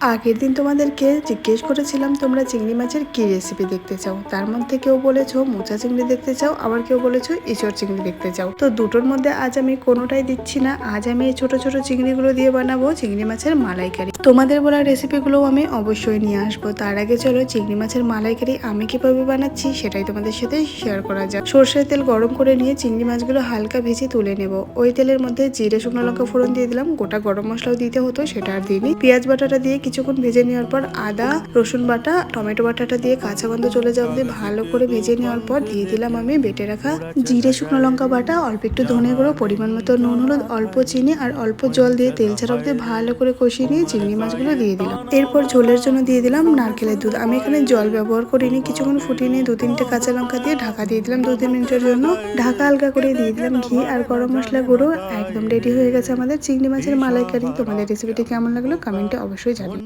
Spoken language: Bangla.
আগের দিন তোমাদেরকে জিজ্ঞেস করেছিলাম তোমরা চিংড়ি মাছের কি রেসিপি দেখতে চাও। তার মধ্যে কেউ বলেছো মোচা চিংড়ি দেখতে চাও, আবার কেউ বলেছো ইঁচড় চিংড়ি দেখতে চাও। তো দুটোর মধ্যে আজ আমি কোনোটাই দিচ্ছি না। আজ আমি এই ছোট ছোট চিংড়িগুলো দিয়ে বানাবো চিংড়ি মাছের মালাইকারি। তোমাদের বলা রেসিপিগুলো আমি অবশ্যই নিয়ে আসবো। তার আগে চলো চিংড়ি মাছের মালাইকারি আমি কিভাবে বানাচ্ছি সেটাই তোমাদের সাথে শেয়ার করা যাক। সর্ষের তেল গরম করে নিয়ে চিংড়ি মাছগুলো হালকা ভেজে তুলে নেব। ওই তেলের মধ্যে জিরে শুকনো লঙ্কা ফোড়ন দিয়ে দিলাম। গোটা গরম মশলাও দিতে হতো, সেটা আর দিইনি। পেঁয়াজ বাটাটা দিয়ে কিছুক্ষণ ভেজে নেওয়ার পর আদা রসুন বাটা টমেটো বাটাটা দিয়ে কাঁচা গন্ধ চলে যাওয়া অবধি ভালো করে ভেজে নেওয়ার পর দিয়ে দিলাম আমি বেটে রাখা জিরে শুকনো লঙ্কা বাটা, অল্প একটু ধনে গুঁড়ো, পরিমাণ মতো নুন, হলুদ, অল্প চিনি আর অল্প জল দিয়ে তেল ছাড়া অবধি ভালো করে কষিয়ে নিয়ে চিংড়ি মাছগুলো দিয়ে দিলাম। এরপর ঝোলের জন্য দিয়ে দিলাম নারকেলের দুধ। আমি এখানে জল ব্যবহার করিনি। কিছুক্ষণ ফুটিয়ে নিয়ে 2-3টে কাঁচা লঙ্কা দিয়ে ঢাকা দিয়ে দিলাম 2-3 মিনিটের জন্য। ঢাকা হালকা করে দিয়ে দিলাম ঘি আর গরম মশলা গুঁড়ো। একদম রেডি হয়ে গেছে আমাদের চিংড়ি মাছের মালাইকারি। তোমাদের রেসিপিটি কেমন লাগলো কমেন্টে অবশ্যই জানাবে।